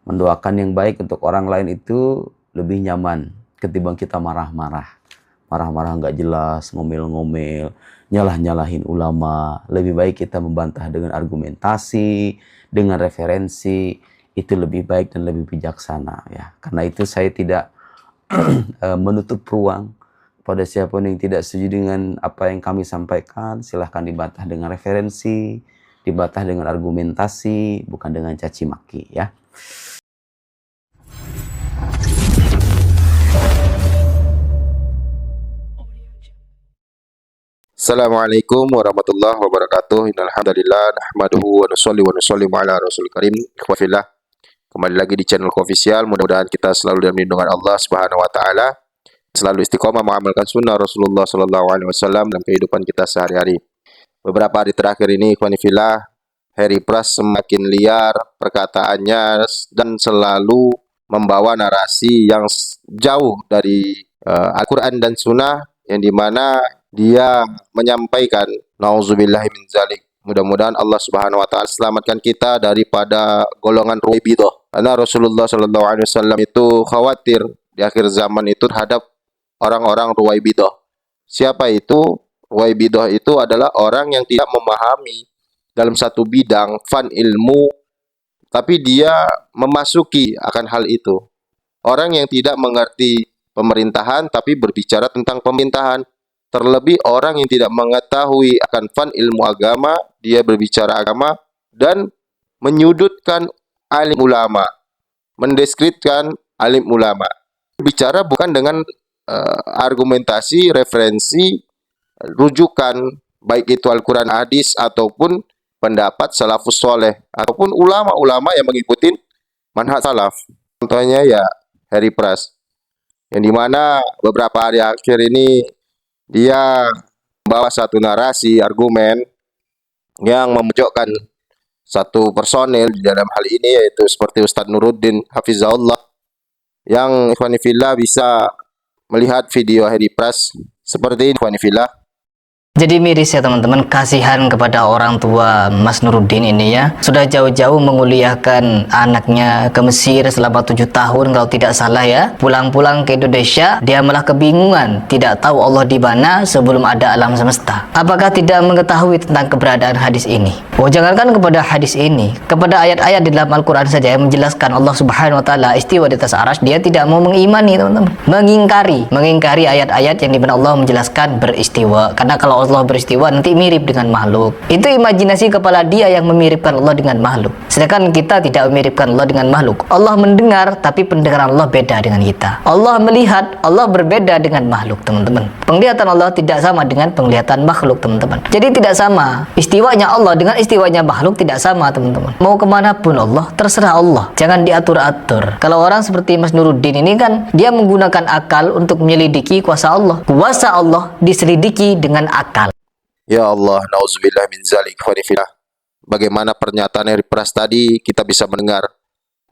Mendoakan yang baik untuk orang lain itu lebih nyaman ketimbang kita marah-marah. Marah-marah nggak jelas, ngomel-ngomel, nyalah-nyalahin ulama. Lebih baik kita membantah dengan argumentasi, dengan referensi. Itu lebih baik dan lebih bijaksana ya. Karena itu saya tidak menutup ruang pada siapapun yang tidak setuju dengan apa yang kami sampaikan. Silahkan dibantah dengan referensi, dibantah dengan argumentasi, bukan dengan caci maki ya. Assalamualaikum warahmatullahi wabarakatuh. Innal hamdalillah nahmaduhu wa nusallimu ala rasul karim. Ikhwafillah, kembali lagi di channel Official. Mudah-mudahan kita selalu dalam lindungan Allah Subhanahu wa taala, selalu istiqomah mengamalkan sunnah Rasulullah sallallahu alaihi wasallam dalam kehidupan kita sehari-hari. Beberapa hari terakhir ini, ikhwanifillah, Harry Pras semakin liar perkataannya dan selalu membawa narasi yang jauh dari Al-Quran dan Sunnah, yang dimana dia menyampaikan nauzubillahi min zalik. Mudah-mudahan Allah Subhanahu wa taala selamatkan kita daripada golongan Ruwaibidah. Karena Rasulullah sallallahu alaihi wasallam itu khawatir di akhir zaman itu terhadap orang-orang Ruwaibidah. Siapa itu? Ruwaibidah itu adalah orang yang tidak memahami dalam satu bidang fan ilmu, tapi dia memasuki akan hal itu. Orang yang tidak mengerti pemerintahan tapi berbicara tentang pemerintahan. Terlebih orang yang tidak mengetahui akan fan ilmu agama, dia berbicara agama dan menyudutkan alim ulama, mendeskripsikan alim ulama. Bicara bukan dengan argumentasi, referensi, rujukan, baik itu Al-Quran, hadis, ataupun pendapat salafus soleh, ataupun ulama-ulama yang mengikuti manhaj salaf. Contohnya ya Harry Pras, yang dimana beberapa hari akhir ini dia membawa satu narasi, argumen yang memojokkan satu personil di dalam hal ini, yaitu seperti Ustadz Nuruddin Hafizahullah, yang ikhwanifillah bisa melihat video Harry Pras seperti ini, ikhwanifillah. Jadi miris ya teman-teman, kasihan kepada orang tua Mas Nuruddin ini ya. Sudah jauh-jauh menguliahkan anaknya ke Mesir selama 7 tahun kalau tidak salah ya. Pulang-pulang ke Indonesia, dia malah kebingungan, tidak tahu Allah di mana sebelum ada alam semesta. Apakah tidak mengetahui tentang keberadaan hadis ini? Oh, jangankan kepada hadis ini, kepada ayat-ayat di dalam Al-Quran saja yang menjelaskan Allah Subhanahu wa taala istiwa di atas arsy, dia tidak mau mengimani teman-teman. Mengingkari ayat-ayat yang dimana Allah menjelaskan beristiwa. Karena kalau Allah beristiwa nanti mirip dengan makhluk. Itu imajinasi kepala dia yang memiripkan Allah dengan makhluk. Sedangkan kita tidak memiripkan Allah dengan makhluk. Allah mendengar, tapi pendengaran Allah beda dengan kita. Allah melihat, Allah berbeda dengan makhluk, teman-teman. Penglihatan Allah tidak sama dengan penglihatan makhluk, teman-teman. Jadi tidak sama. Istiwanya Allah dengan istiwanya makhluk tidak sama, teman-teman. Mau kemanapun Allah, terserah Allah. Jangan diatur-atur. Kalau orang seperti Mas Nuruddin ini kan, dia menggunakan akal untuk menyelidiki kuasa Allah. Kuasa Allah diselidiki dengan akal. Ya Allah, nauzubillah min zalik. Bagaimana pernyataan Harry Pras tadi, kita bisa mendengar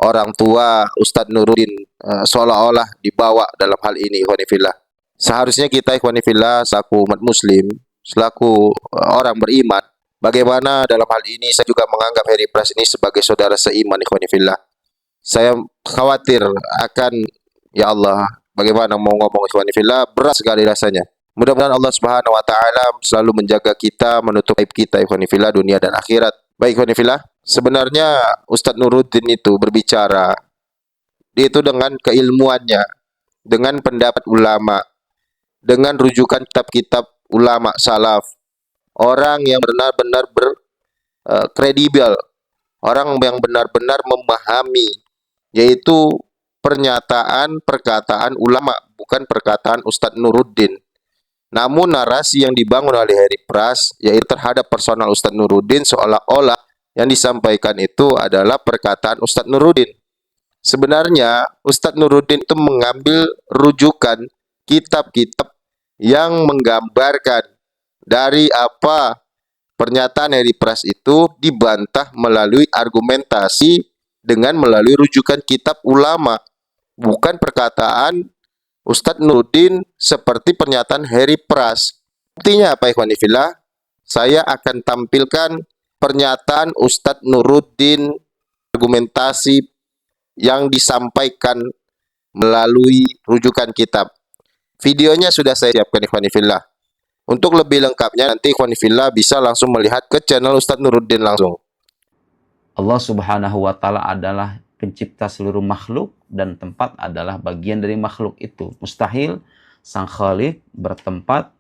orang tua Ustadz Nuruddin seolah-olah dibawa dalam hal ini, ikhwanifillah. Seharusnya kita, ikhwanifillah, selaku umat muslim, selaku orang beriman, bagaimana dalam hal ini saya juga menganggap Harry Pras ini sebagai saudara seiman, ikhwanifillah. Saya khawatir akan, ya Allah, bagaimana mau ngomong, ikhwanifillah, berat sekali rasanya. Mudah-mudahan Allah Subhanahu wa taala selalu menjaga kita, menutup aib kita, ikhwanifillah, dunia dan akhirat. Baik, ikhwanifillah, sebenarnya Ustadz Nuruddin itu berbicara itu dengan keilmuannya, dengan pendapat ulama, dengan rujukan kitab-kitab ulama salaf, orang yang benar-benar kredibel, orang yang benar-benar memahami, yaitu perkataan ulama, bukan perkataan Ustadz Nuruddin. Namun narasi yang dibangun oleh Harry Pras, yaitu terhadap personal Ustadz Nuruddin, seolah-olah yang disampaikan itu adalah perkataan Ustadz Nuruddin. Sebenarnya Ustadz Nuruddin itu mengambil rujukan kitab-kitab yang menggambarkan dari apa pernyataan Harry Pras itu dibantah melalui argumentasi dengan melalui rujukan kitab ulama, bukan perkataan Ustadz Nuruddin seperti pernyataan Harry Pras. Artinya apa, ikhwanifillah? Saya akan tampilkan pernyataan Ustadz Nuruddin, argumentasi yang disampaikan melalui rujukan kitab. Videonya sudah saya siapkan ikhwani fillah. Untuk lebih lengkapnya nanti ikhwani fillah bisa langsung melihat ke channel Ustadz Nuruddin langsung. Allah Subhanahu wa taala adalah pencipta seluruh makhluk dan tempat adalah bagian dari makhluk itu. Mustahil Sang Khalik bertempat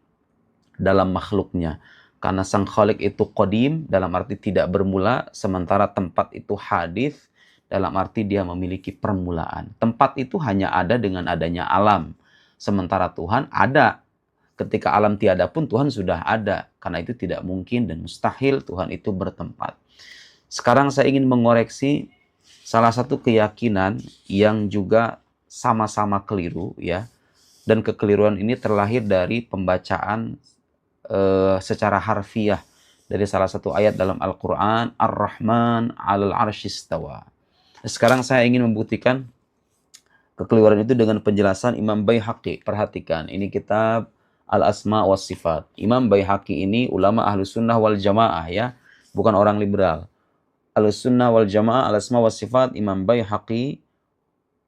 dalam makhluknya. Karena Sang Khalik itu qadim dalam arti tidak bermula, sementara tempat itu hadis dalam arti dia memiliki permulaan. Tempat itu hanya ada dengan adanya alam. Sementara Tuhan ada. Ketika alam tiada pun Tuhan sudah ada. Karena itu tidak mungkin dan mustahil Tuhan itu bertempat. Sekarang saya ingin mengoreksi salah satu keyakinan yang juga sama-sama keliru ya. Dan kekeliruan ini terlahir dari pembacaan secara harfiah dari salah satu ayat dalam Al-Quran, Ar-Rahman 'alal 'arsy istawa. Sekarang saya ingin membuktikan kekeliruan itu dengan penjelasan Imam Baihaqi. Perhatikan, ini kitab Al-Asma wa Sifat. Imam Baihaqi ini ulama Ahlus Sunnah wal Jamaah ya, bukan orang liberal. Ahlus Sunnah wal Jamaah, Al-Asma wa Sifat, Imam Baihaqi,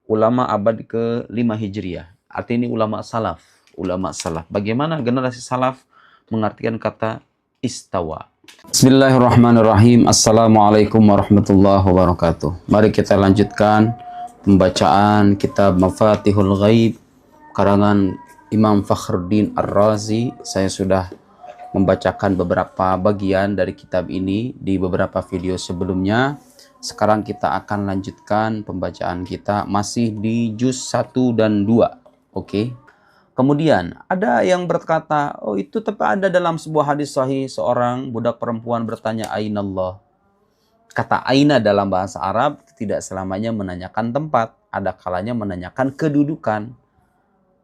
ulama abad ke-5 Hijriah. Artinya ini ulama salaf, ulama salaf. Bagaimana generasi salaf mengartikan kata istawa? Bismillahirrahmanirrahim. Assalamualaikum warahmatullahi wabarakatuh. Mari kita lanjutkan pembacaan kitab Mafatihul Ghaib karangan Imam Fakhruddin Ar-Razi. Saya sudah membacakan beberapa bagian dari kitab ini di beberapa video sebelumnya. Sekarang kita akan lanjutkan pembacaan kita masih di juz 1 dan 2. Oke. Kemudian ada yang berkata, oh itu tepat ada dalam sebuah hadis sahih seorang budak perempuan bertanya ainallah. Kata aina dalam bahasa Arab tidak selamanya menanyakan tempat, ada kalanya menanyakan kedudukan.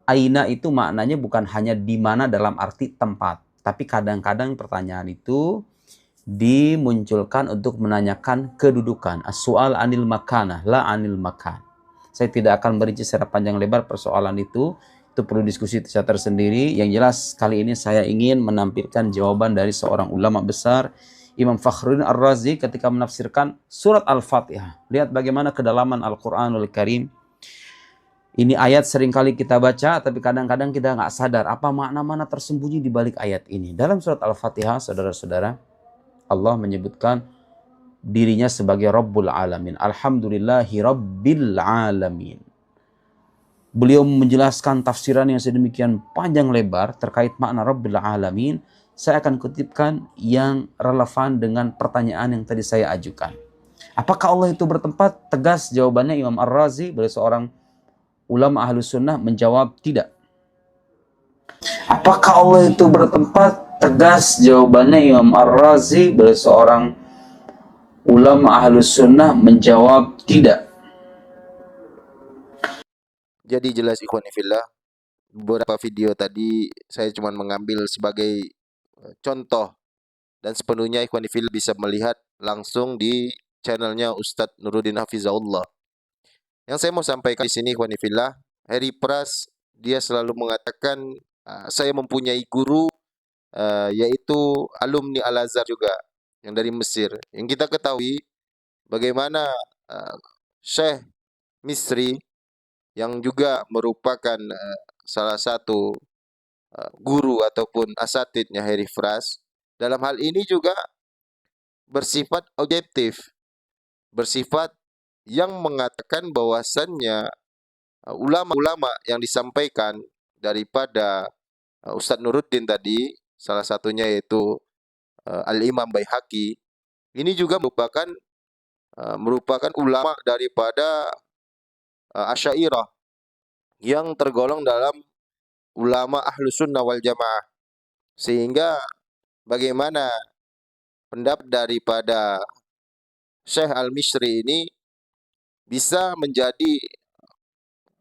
Aina itu maknanya bukan hanya di mana dalam arti tempat, tapi kadang-kadang pertanyaan itu dimunculkan untuk menanyakan kedudukan. As-su'al anil makanah, la anil makan. Saya tidak akan merinci secara panjang lebar persoalan itu perlu diskusi secara tersendiri. Yang jelas kali ini saya ingin menampilkan jawaban dari seorang ulama besar, Imam Fakhruddin Ar-Razi ketika menafsirkan surat Al-Fatihah. Lihat bagaimana kedalaman Al-Quranul Karim. Ini ayat seringkali kita baca, tapi kadang-kadang kita nggak sadar apa makna-makna tersembunyi di balik ayat ini. Dalam surat Al-Fatihah, saudara-saudara, Allah menyebutkan dirinya sebagai Rabbul Alamin. Alhamdulillahi Rabbil Alamin. Beliau menjelaskan tafsiran yang sedemikian panjang lebar terkait makna Rabbil Alamin. Saya akan kutipkan yang relevan dengan pertanyaan yang tadi saya ajukan. Apakah Allah itu bertempat? Tegas jawabannya Imam Ar-Razi, beliau seorang ulama Ahlus Sunnah, menjawab tidak. Apakah Allah itu bertempat? Tegas jawabannya Imam Ar-Razi, beliau seorang ulama Ahlus Sunnah, menjawab tidak. Jadi jelas ikhwani fillah, beberapa video tadi saya cuma mengambil sebagai contoh dan sepenuhnya ikhwani fillah bisa melihat langsung di channelnya Ustadz Nuruddin Hafizahullah. Yang saya mau sampaikan di sini ikhwani fillah, Harry Pras dia selalu mengatakan saya mempunyai guru yaitu alumni Al-Azhar juga yang dari Mesir. Yang kita ketahui bagaimana Syekh Misri yang juga merupakan salah satu guru ataupun asatidnya Harry Pras dalam hal ini juga bersifat objektif, bersifat yang mengatakan bahwasannya ulama-ulama yang disampaikan daripada Ustadz Nuruddin tadi, salah satunya yaitu Al-Imam Baihaqi, ini juga merupakan ulama daripada Asy'ariyah yang tergolong dalam ulama Ahlus Sunnah wal Jamaah. Sehingga bagaimana pendapat daripada Syekh Al-Misri ini bisa menjadi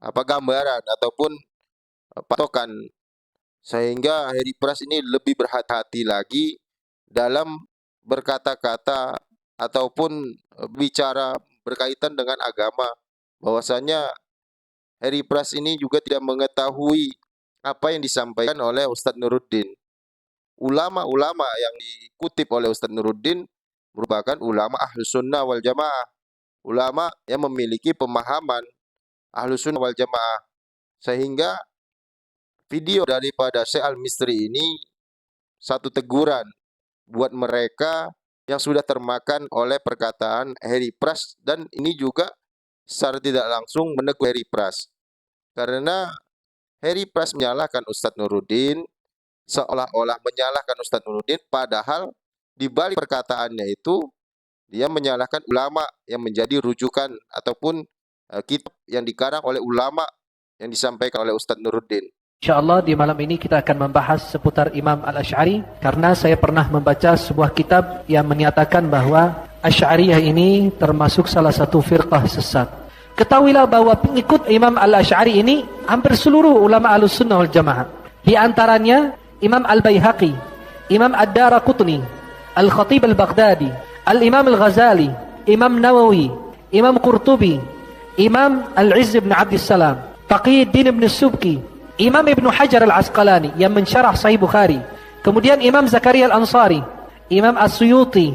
gambaran ataupun patokan, sehingga Harry Pras ini lebih berhati-hati lagi dalam berkata-kata ataupun bicara berkaitan dengan agama, bahwasanya Harry Pras ini juga tidak mengetahui apa yang disampaikan oleh Ustadz Nuruddin. Ulama-ulama yang dikutip oleh Ustadz Nuruddin merupakan ulama Ahlus Sunnah wal Jamaah. ulama yang memiliki pemahaman Ahlussunnah wal Jamaah. Sehingga video daripada Syekh Al-Misri ini satu teguran buat mereka yang sudah termakan oleh perkataan Harry Pras, dan ini juga secara tidak langsung menegur Harry Pras. Karena Harry Pras menyalahkan Ustadz Nuruddin, seolah-olah menyalahkan Ustadz Nuruddin, padahal di balik perkataannya itu dia menyalahkan ulama yang menjadi rujukan ataupun kitab yang dikarang oleh ulama yang disampaikan oleh Ustadz Nuruddin. InsyaAllah di malam ini kita akan membahas seputar Imam Al-Asy'ari, karena saya pernah membaca sebuah kitab yang menyatakan bahwa Asy'ariyah ini termasuk salah satu firqah sesat. Ketahuilah bahwa pengikut Imam Al-Asy'ari ini hampir seluruh ulama Ahlussunnah wal Jamaah. Di antaranya Imam Al-Baihaqi, Imam Ad-Daraqutni, Al-Khatib Al-Baghdadi, Al-Imam Al-Ghazali, Imam Nawawi, Imam Qurtubi, Imam Al-Izz ibn Abdissalam, Taqiyuddin ibn Subki, Imam Ibn Hajar Al-Asqalani yang mensyarah Sahih Bukhari, kemudian Imam Zakaria Al-Ansari, Imam As-Suyuti.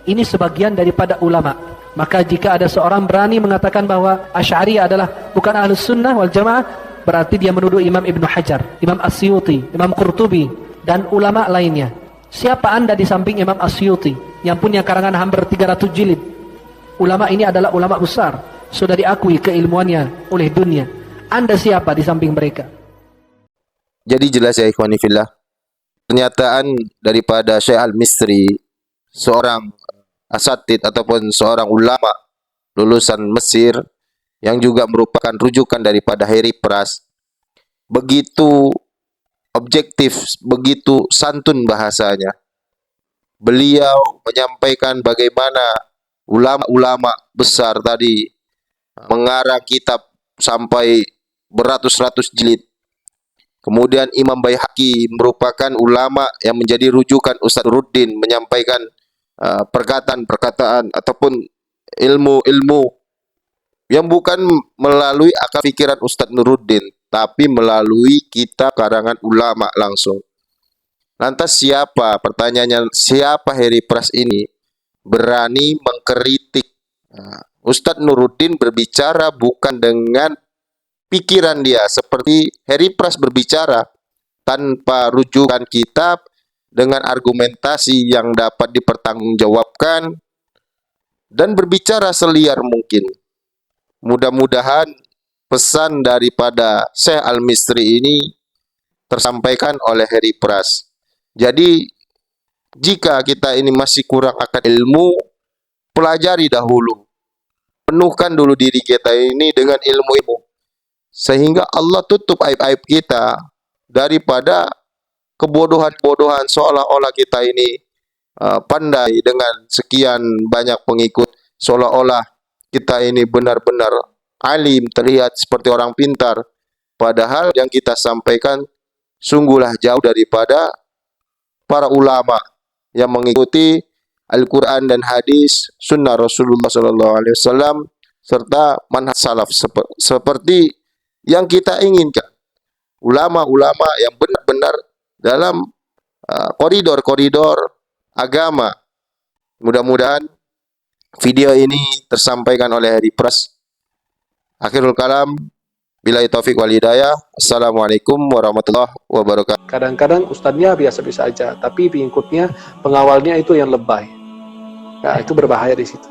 Ini sebagian daripada ulama. Maka jika ada seorang berani mengatakan bahwa Asy'ari adalah bukan Ahlus Sunnah wal Jamaah, berarti dia menuduh Imam Ibn Hajar, Imam As-Suyuti, Imam Qurtubi, dan ulama lainnya. Siapa anda di samping Imam As-Suyuti yang punya karangan hampir 300 jilid? Ulama ini adalah ulama besar, sudah diakui keilmuannya oleh dunia. Anda siapa di samping mereka? Jadi jelas ya ikhwani fillah, pernyataan daripada Syekh Al-Misri, seorang asatid ataupun seorang ulama lulusan Mesir yang juga merupakan rujukan daripada Harry Pras, begitu objektif, begitu santun bahasanya. Beliau menyampaikan bagaimana ulama-ulama besar tadi mengarang kitab sampai beratus-ratus jilid. Kemudian Imam Baihaqi merupakan ulama yang menjadi rujukan Ustadz Nuruddin, menyampaikan perkataan-perkataan ataupun ilmu-ilmu yang bukan melalui akal pikiran Ustadz Nuruddin, tapi melalui kitab karangan ulama langsung. Lantas siapa, pertanyaannya, siapa Harry Pras ini berani mengkritik Ustadz Nuruddin berbicara bukan dengan pikiran dia, seperti Harry Pras berbicara tanpa rujukan kitab, dengan argumentasi yang dapat dipertanggungjawabkan, dan berbicara seliar mungkin. Mudah-mudahan pesan daripada Syekh Al-Misri ini tersampaikan oleh Harry Pras. Jadi jika kita ini masih kurang akan ilmu, pelajari dahulu, penuhkan dulu diri kita ini dengan ilmu-ilmu, sehingga Allah tutup aib-aib kita daripada kebodohan-bodohan, seolah-olah kita ini pandai dengan sekian banyak pengikut, seolah-olah kita ini benar-benar alim, terlihat seperti orang pintar, padahal yang kita sampaikan sungguhlah jauh daripada para ulama yang mengikuti Al-Quran dan hadis sunnah Rasulullah SAW serta manhaj salaf seperti yang kita inginkan. Ulama-ulama yang benar-benar dalam koridor-koridor agama. Mudah-mudahan video ini tersampaikan oleh Harry Pras. Akhirul kalam, billahi taufik wal hidayah. Assalamualaikum warahmatullahi wabarakatuh. Kadang-kadang ustadznya biasa-biasa aja, tapi pengikutnya, pengawalnya itu yang lebay. Nah, itu berbahaya di situ.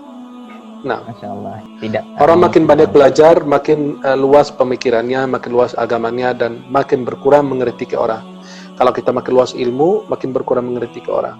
Nah, Masya Allah, tidak. orang makin banyak belajar, makin luas pemikirannya, makin luas agamanya, dan makin berkurang mengerti ke orang. Kalau kita makin luas ilmu, makin berkurang mengerti ke orang.